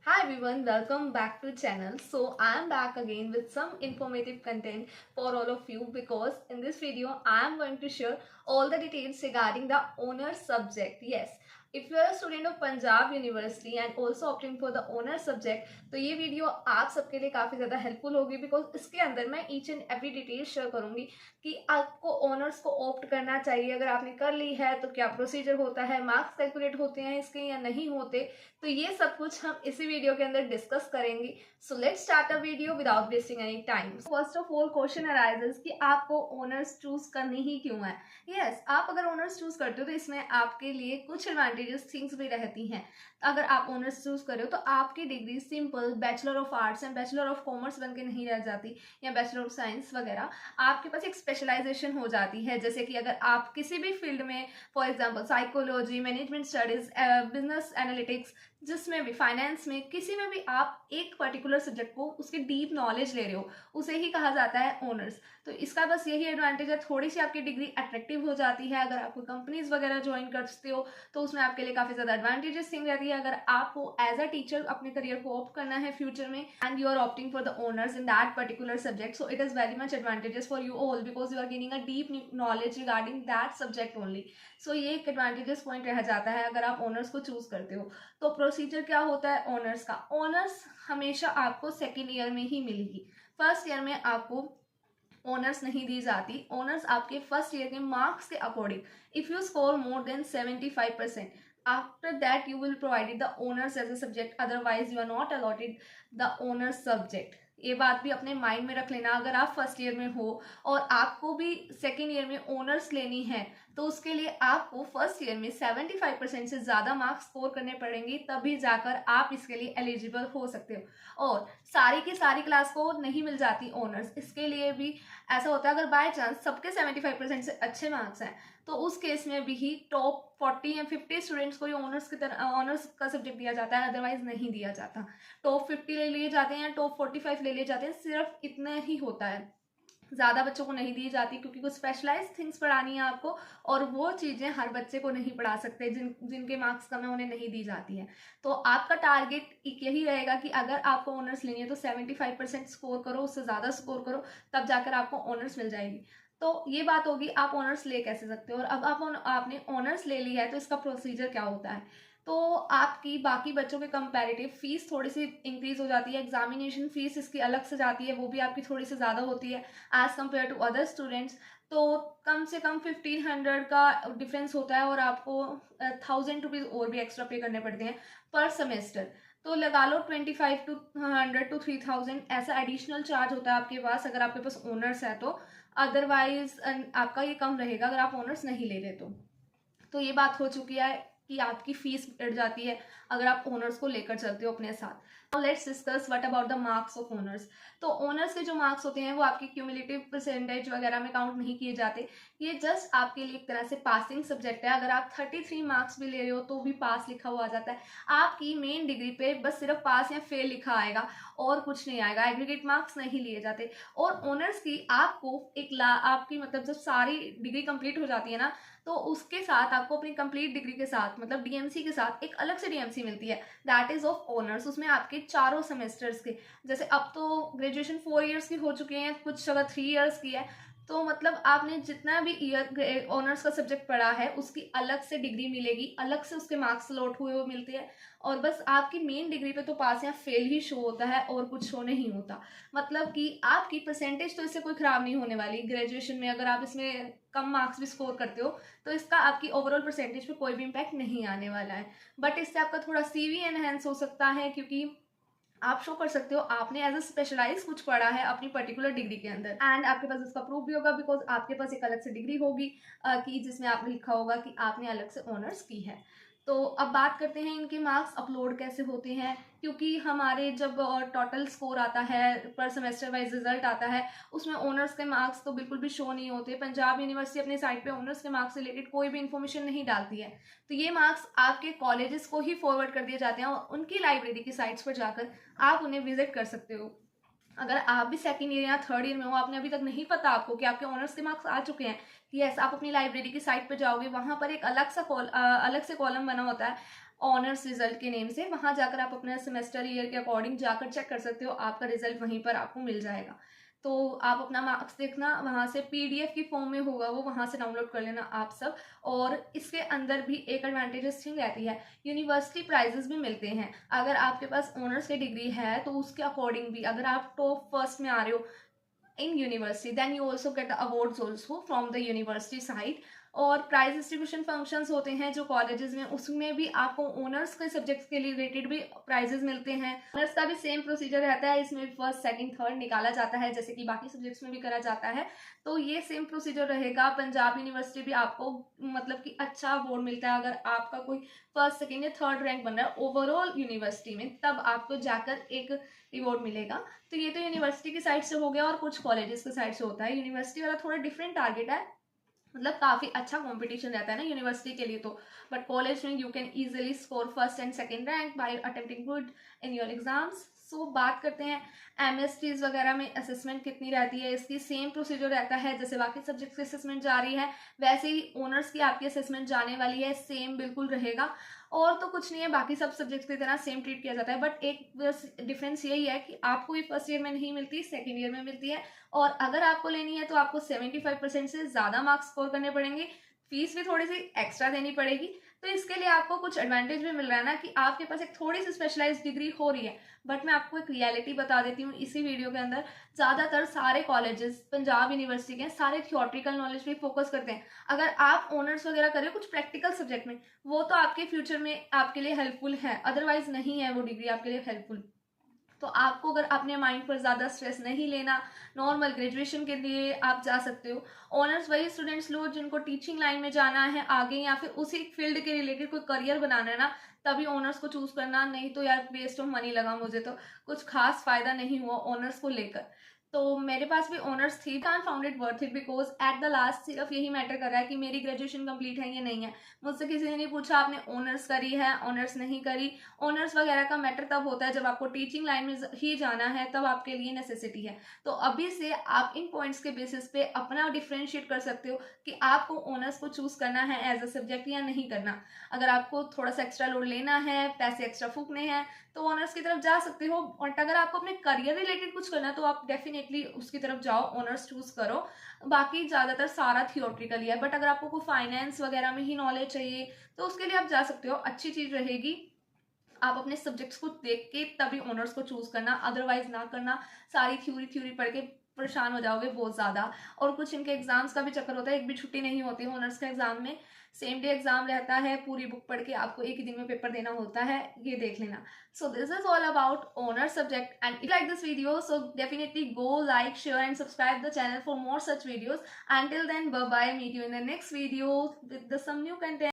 Hi everyone, welcome back to channel. So I am back again with some informative content for all of you because in this video I am going to share all the details regarding the honors subject. Yes, if you are a student of Punjab University and also opting for the honors subject, तो ये video आप सबके लिए काफ़ी ज़्यादा helpful होगी because इसके अंदर मैं each and every detail share करूंगी कि आपको ऑनर्स को ऑप्ट करना चाहिए। अगर आपने कर ली है तो क्या प्रोसीजर होता है, मार्क्स कैलकुलेट होते हैं इसके या नहीं होते, तो ये सब कुछ हम इसी वीडियो के अंदर डिस्कस करेंगे। So let's start a video without wasting any time. First of all question arises कि आपको ऑनर्स चूज करनी ही क्यों है। यस, आप अगर ऑनर्स चूज करते हो तो इसमें आपके लिए कुछ एडवांटेजेस थिंग्स भी रहती हैं। अगर आप ऑनर्स चूज कर रहे हो तो आपकी degree simple bachelor of arts and bachelor of commerce बन के नहीं रह जाती या बैचलर ऑफ साइंस वगैरह। आपके पास एक स्पेशलाइजेशन हो जाती है, जैसे कि अगर आप किसी भी फील्ड में for example psychology, management studies, business analytics, जिसमें भी फाइनेंस में किसी में भी आप एक पर्टिकुलर सब्जेक्ट को उसकी डीप नॉलेज ले रहे हो, उसे ही कहा जाता है ऑनर्स। तो इसका बस यही एडवांटेज है, थोड़ी सी आपकी डिग्री अट्रैक्टिव हो जाती है। अगर आप कोई कंपनीज वगैरह ज्वाइन करते हो तो उसमें आपके लिए काफी ज्यादा एडवांटेजेस थिंग रहती है। अगर आपको एज अ टीचर अपने करियर को ऑप्ट करना है फ्यूचर में and you are opting for the honours in that particular subject, so it is very much advantages for you all because you are gaining a deep knowledge regarding that subject only. So ये एक advantages point रह जाता है अगर आप honours को choose करते हो। तो प्रोसीजर क्या होता है ऑनर्स का? ऑनर्स हमेशा आपको सेकेंड ईयर में ही मिलेगी। फर्स्ट ईयर में आपको ऑनर्स नहीं दी जाती। ऑनर्स आपके फर्स्ट ईयर के मार्क्स के according, if you score more than 75%, after that you will provided the honors as a subject, otherwise you are not allotted the honors subject। ये बात भी अपने माइंड में रख लेना। अगर आप फर्स्ट ईयर में हो और आपको भी सेकेंड ईयर में ऑनर्स लेनी है तो उसके लिए आपको फर्स्ट ईयर में 75% से ज़्यादा मार्क्स स्कोर करने पड़ेंगे, तभी जाकर आप इसके लिए एलिजिबल हो सकते हो। और सारी की सारी क्लास को नहीं मिल जाती ऑनर्स, इसके लिए भी ऐसा होता है अगर बाय चांस सबके 75% से अच्छे मार्क्स हैं तो उस केस में भी ही टॉप 40 या 50 स्टूडेंट्स को ऑनर्स की तरह ऑनर्स का सब्जेक्ट दिया जाता है, अदरवाइज नहीं दिया जाता। टॉप 50 ले लिए जाते हैं या टॉप 45 ले लिए जाते हैं, सिर्फ इतना ही होता है। ज़्यादा बच्चों को नहीं दी जाती क्योंकि कुछ स्पेशलाइज थिंग्स पढ़ानी है आपको और वो चीज़ें हर बच्चे को नहीं पढ़ा सकते, जिनके मार्क्स कम है उन्हें नहीं दी जाती है। तो आपका टारगेट एक यही रहेगा कि अगर आपको ऑनर्स लेनी है तो 75% स्कोर करो, उससे ज़्यादा स्कोर करो, तब जाकर आपको ऑनर्स मिल जाएगी। तो ये बात होगी आप ऑनर्स ले कैसे सकते हो। और अब आपने ऑनर्स ले ली है तो इसका प्रोसीजर क्या होता है। तो आपकी बाकी बच्चों के कंपैरेटिव फीस थोड़ी सी इंक्रीज हो जाती है। एग्जामिनेशन फीस इसकी अलग से जाती है, वो भी आपकी थोड़ी सी ज़्यादा होती है as compare to other students. तो कम से कम 1500 का डिफरेंस होता है और आपको 1000 रुपीज़ और भी एक्स्ट्रा पे करने पड़ते हैं पर सेमेस्टर। तो लगा लो 2500 टू 3000 ऐसा एडिशनल चार्ज होता है आपके पास अगर आपके पास ऑनर्स है तो। अदरवाइज आपका ये कम रहेगा अगर आप ऑनर्स नहीं ले रहे तो ये बात हो चुकी है कि आपकी फीस बढ़ जाती है अगर आप ऑनर्स को लेकर चलते हो अपने साथ। Now let's discuss what about the marks of honours. तो ऑनर्स के जो मार्क्स होते हैं वो आपकी क्यूमुलेटिव परसेंटेज वगैरह में काउंट नहीं किए जाते। ये जस्ट आपके लिए एक तरह से पासिंग सब्जेक्ट है। अगर आप 33 मार्क्स भी ले रहे हो तो भी पास लिखा हुआ आ जाता है। आपकी मेन डिग्री पे बस सिर्फ पास या फेल लिखा आएगा और कुछ नहीं आएगा, एग्रीगेट मार्क्स नहीं लिए जाते। और ऑनर्स की आपको आपकी मतलब जब सारी डिग्री कंप्लीट हो जाती है ना तो उसके साथ आपको अपनी कंप्लीट डिग्री के साथ मतलब डीएमसी के साथ एक अलग से डीएमसी मिलती है, दैट इज ऑफ ऑनर्स। उसमें आपके चारों सेमेस्टर्स के, जैसे अब तो ग्रेजुएशन 4 इयर्स की हो चुकी हैं, कुछ जगह 3 इयर्स की है, तो मतलब आपने जितना भी ईयर ऑनर्स का सब्जेक्ट पढ़ा है उसकी अलग से डिग्री मिलेगी, अलग से उसके मार्क्स लॉट हुए हुए मिलते हैं। और बस आपकी मेन डिग्री पे तो पास या फेल ही शो होता है और कुछ शो नहीं होता। मतलब कि आपकी परसेंटेज तो इससे कोई ख़राब नहीं होने वाली। ग्रेजुएशन में अगर आप इसमें कम मार्क्स भी स्कोर करते हो तो इसका आपकी ओवरऑल परसेंटेज पे कोई भी इम्पैक्ट नहीं आने वाला है। बट इससे आपका थोड़ा सीवी एनहेंस हो सकता है क्योंकि आप शो कर सकते हो आपने एज अ स्पेशलाइज कुछ पढ़ा है अपनी पर्टिकुलर डिग्री के अंदर एंड आपके पास उसका प्रूफ भी होगा बिकॉज आपके पास एक अलग से डिग्री होगी कि जिसमें आपने लिखा होगा कि आपने अलग से ऑनर्स की है। तो अब बात करते हैं इनके मार्क्स अपलोड कैसे होते हैं। क्योंकि हमारे जब टोटल स्कोर आता है, पर सेमेस्टर वाइज रिजल्ट आता है, उसमें ऑनर्स के मार्क्स तो बिल्कुल भी शो नहीं होते। पंजाब यूनिवर्सिटी अपने साइट पे ऑनर्स के मार्क्स से रिलेटेड कोई भी इन्फॉर्मेशन नहीं डालती है। तो ये मार्क्स आपके कॉलेजेस को ही फॉरवर्ड कर दिए जाते हैं और उनकी लाइब्रेरी की साइट्स पर जाकर आप उन्हें विजिट कर सकते हो। अगर आप भी सेकंड ईयर या थर्ड ईयर में हो, आपने अभी तक नहीं पता आपको कि आपके ऑनर्स के मार्क्स आ चुके हैं, यस, आप अपनी लाइब्रेरी की साइट पे जाओगे, वहाँ पर एक अलग से कॉलम बना होता है ऑनर्स रिजल्ट के नेम से। वहाँ जाकर आप अपना सेमेस्टर ईयर के अकॉर्डिंग जाकर चेक कर सकते हो, आपका रिजल्ट वहीं पर आपको मिल जाएगा। तो आप अपना मार्क्स देखना, वहाँ से पीडीएफ की फॉर्म में होगा वो, वहाँ से डाउनलोड कर लेना आप सब। और इसके अंदर भी एक एडवांटेजेस थिंग रहती है, यूनिवर्सिटी प्राइजेस भी मिलते हैं। अगर आपके पास ऑनर्स की डिग्री है तो उसके अकॉर्डिंग भी, अगर आप टॉप फर्स्ट में आ रहे हो in university, then you also get the awards also from the university side। और प्राइज डिस्ट्रीब्यूशन फंक्शंस होते हैं जो कॉलेजेस में, उसमें भी आपको ऑनर्स के सब्जेक्ट्स के लिए रिलेटेड भी प्राइजेस मिलते हैं। ऑनर्स का भी सेम प्रोसीजर रहता है, इसमें भी फर्स्ट सेकंड थर्ड निकाला जाता है जैसे कि बाकी सब्जेक्ट्स में भी करा जाता है। तो ये सेम प्रोसीजर रहेगा। पंजाब यूनिवर्सिटी भी आपको मतलब कि अच्छा अवार्ड मिलता है अगर आपका कोई फर्स्ट सेकंड या थर्ड रैंक बन रहा है ओवरऑल यूनिवर्सिटी में, तब आपको जाकर एक रिवॉर्ड मिलेगा। तो ये तो यूनिवर्सिटी की साइड से हो गया, और कुछ कॉलेजेस की साइड से होता है। यूनिवर्सिटी वाला थोड़ा डिफरेंट टारगेट है, मतलब काफी अच्छा कंपटीशन रहता है ना यूनिवर्सिटी के लिए तो। बट कॉलेज में you can easily score first and second rank by attempting good in your exams. So बात करते हैं एमएसटीज वगैरह में असेसमेंट कितनी रहती है। इसकी सेम प्रोसीजर रहता है, जैसे बाकी सब्जेक्ट्स की असेसमेंट जा रही है वैसे ही ऑनर्स की आपकी असेसमेंट जाने वाली है, सेम बिल्कुल रहेगा। और तो कुछ नहीं है, बाकी सब सब्जेक्ट्स की तरह सेम ट्रीट किया जाता है। बट एक डिफरेंस यही है कि आपको भी फर्स्ट ईयर में नहीं मिलती, सेकेंड ईयर में मिलती है। और अगर आपको लेनी है तो आपको 75% से ज़्यादा मार्क्स स्कोर करने पड़ेंगे, फीस भी थोड़ी सी एक्स्ट्रा देनी पड़ेगी। तो इसके लिए आपको कुछ एडवांटेज भी मिल रहा है ना, कि आपके पास एक थोड़ी सी स्पेशलाइज्ड डिग्री हो रही है। बट मैं आपको एक रियलिटी बता देती हूँ इसी वीडियो के अंदर, ज़्यादातर सारे कॉलेजेस पंजाब यूनिवर्सिटी के सारे थियोरटिकल नॉलेज पे फोकस करते हैं। अगर आप ऑनर्स वगैरह करें कुछ प्रैक्टिकल सब्जेक्ट में, वो तो आपके फ्यूचर में आपके लिए हेल्पफुल है, अदरवाइज नहीं है वो डिग्री आपके लिए हेल्पफुल। तो आपको अगर अपने माइंड पर ज़्यादा स्ट्रेस नहीं लेना, नॉर्मल ग्रेजुएशन के लिए आप जा सकते हो। ऑनर्स वही स्टूडेंट्स लो जिनको टीचिंग लाइन में जाना है आगे, या फिर उसी फील्ड के रिलेटेड कोई करियर बनाना है ना, तभी ऑनर्स को चूज करना। नहीं तो यार वेस्ट ऑफ मनी लगा मुझे, तो कुछ खास फायदा नहीं हुआ ऑनर्स को लेकर। तो मेरे पास भी ऑनर्स थी, can't found it worth it, because at the last सिर्फ यही मैटर कर रहा है कि मेरी ग्रेजुएशन कंप्लीट है या नहीं है। मुझसे किसी ने नहीं पूछा आपने ऑनर्स करी है, ऑनर्स नहीं करी। ऑनर्स वगैरह का मैटर तब होता है जब आपको टीचिंग लाइन में ही जाना है, तब आपके लिए नेसेसिटी है। तो अभी से आप इन पॉइंट्स के बेसिस पे अपना डिफ्रेंशिएट कर सकते हो कि आपको ऑनर्स को चूज करना है एज अ सब्जेक्ट या नहीं करना। अगर आपको थोड़ा सा एक्स्ट्रा लोड लेना है, पैसे एक्स्ट्रा फूकने हैं, तो ऑनर्स की तरफ जा सकते हो। और अगर आपको अपने करियर रिलेटेड कुछ करना है तो आप डेफिनेटली उसकी तरफ जाओ, ऑनर्स चूज करो। बाकी ज्यादातर सारा थियोरटिकल ही है। बट अगर आपको कोई फाइनेंस वगैरह में ही नॉलेज चाहिए तो उसके लिए आप जा सकते हो, अच्छी चीज रहेगी। आप अपने सब्जेक्ट्स को देख के तभी ऑनर्स को चूज करना, अदरवाइज ना करना। सारी थ्योरी थ्योरी पढ़ के परेशान हो जाओगे बहुत ज्यादा। और कुछ इनके एग्जाम्स का भी चक्कर होता है, एक भी छुट्टी नहीं होती है ऑनर्स का एग्जाम में, सेम डे एग्जाम रहता है, पूरी बुक पढ़ के आपको एक ही दिन में पेपर देना होता है, ये देख लेना। So this is all about honour subject, and if like this video so definitely go like share and subscribe the channel for more such videos. Until then, bye bye, meet you in the next video with some new content.